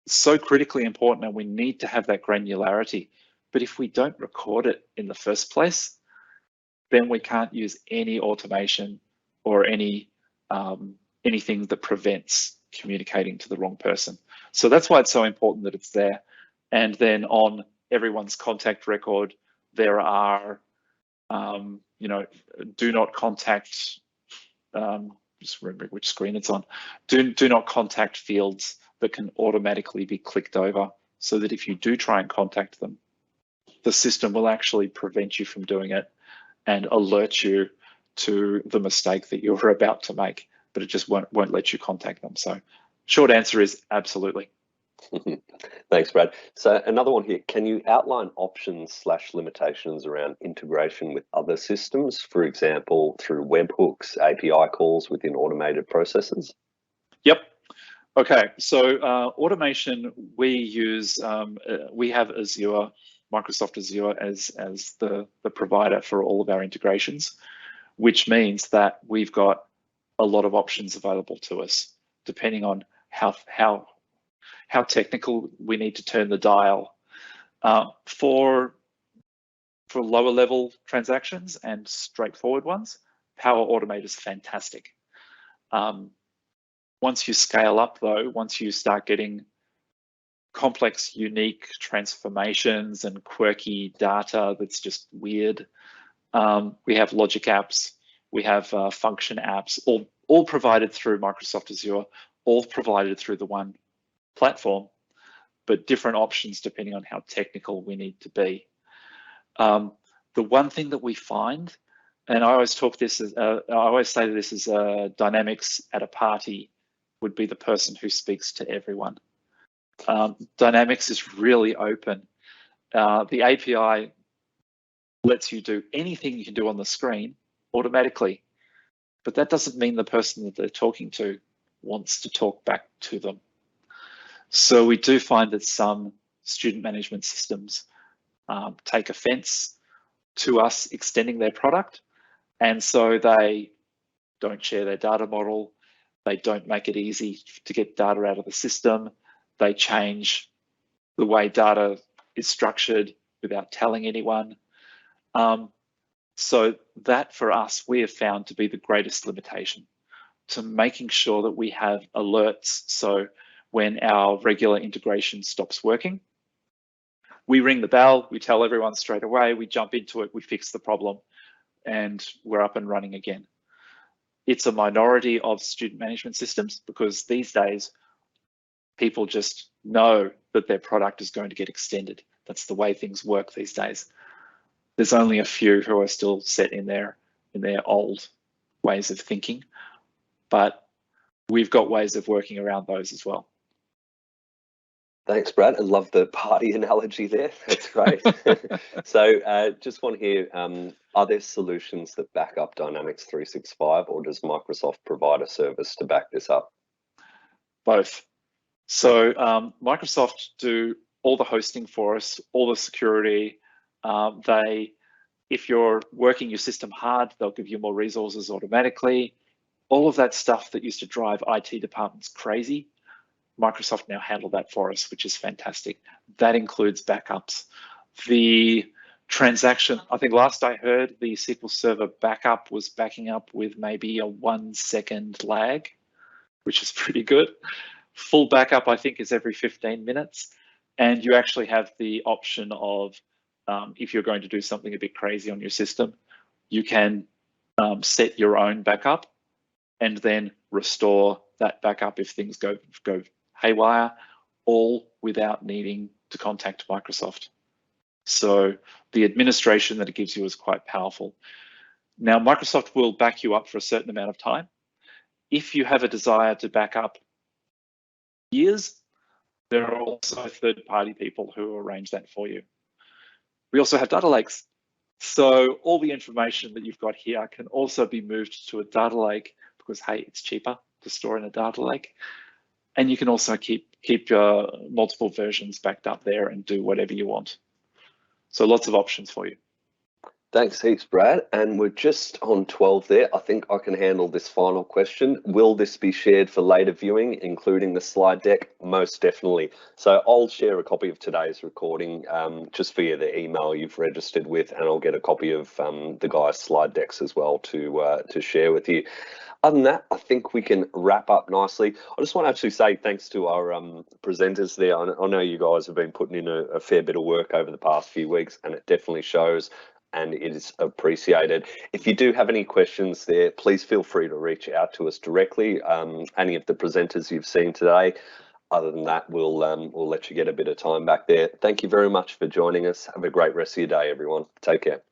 [SPEAKER 4] so critically important, and we need to have that granularity. But if we don't record it in the first place, then we can't use any automation or any anything that prevents communicating to the wrong person. So that's why it's so important that it's there. And then on everyone's contact record, there are, do not contact, just remember which screen it's on, do not contact fields that can automatically be clicked over, so that if you do try and contact them, the system will actually prevent you from doing it and alert you to the mistake that you're about to make, but it just won't let you contact them. So short answer is absolutely.
[SPEAKER 1] Thanks, Brad. So another one here, can you outline options / limitations around integration with other systems, for example, through webhooks, API calls within automated processes?
[SPEAKER 4] Yep. Okay, so automation, we use, we have Azure, Microsoft Azure as the provider for all of our integrations, which means that we've got a lot of options available to us, depending on how technical we need to turn the dial. For lower level transactions and straightforward ones, Power Automate is fantastic. Once you scale up though, once you start getting complex, unique transformations and quirky data that's just weird, we have logic apps, we have function apps, all provided through Microsoft Azure, all provided through the one platform, but different options depending on how technical we need to be. The one thing that we find, and I always talk this as, I always say this is Dynamics at a party would be the person who speaks to everyone. Dynamics is really open. The API lets you do anything you can do on the screen automatically, but that doesn't mean the person that they're talking to wants to talk back to them. So we do find that some student management systems take offense to us extending their product, and so they don't share their data model, they don't make it easy to get data out of the system, they change the way data is structured without telling anyone. So that for us, we have found to be the greatest limitation to making sure that we have alerts. So when our regular integration stops working, we ring the bell, we tell everyone straight away, we jump into it, we fix the problem, and we're up and running again. It's a minority of student management systems because these days, people just know that their product is going to get extended. That's the way things work these days. There's only a few who are still set in their old ways of thinking, but we've got ways of working around those as well.
[SPEAKER 1] Thanks, Brad. I love the party analogy there. That's great. So just want to hear, are there solutions that back up Dynamics 365, or does Microsoft provide a service to back this up?
[SPEAKER 4] Both. So Microsoft do all the hosting for us, all the security. If you're working your system hard, they'll give you more resources automatically. All of that stuff that used to drive IT departments crazy, Microsoft now handle that for us, which is fantastic. That includes backups. The transaction, I think last I heard, the SQL Server backup was backing up with maybe a 1 second lag, which is pretty good. Full backup, I think, is every 15 minutes. And you actually have the option of, if you're going to do something a bit crazy on your system, you can set your own backup and then restore that backup if things go haywire, all without needing to contact Microsoft. So the administration that it gives you is quite powerful. Now, Microsoft will back you up for a certain amount of time. If you have a desire to back up years, there are also third-party people who arrange that for you. We also have data lakes. So all the information that you've got here can also be moved to a data lake because, hey, it's cheaper to store in a data lake. And you can also keep your multiple versions backed up there and do whatever you want. So lots of options for you.
[SPEAKER 1] Thanks heaps, Brad. And we're just on 12 there. I think I can handle this final question. Will this be shared for later viewing, including the slide deck? Most definitely. So I'll share a copy of today's recording just via the email you've registered with, and I'll get a copy of the guys' slide decks as well to share with you. Other than that, I think we can wrap up nicely. I just want to actually say thanks to our presenters there. I know you guys have been putting in a fair bit of work over the past few weeks, and it definitely shows, and it is appreciated. If you do have any questions there, please feel free to reach out to us directly, any of the presenters you've seen today. Other than that, we'll let you get a bit of time back there. Thank you very much for joining us. Have a great rest of your day, everyone. Take care.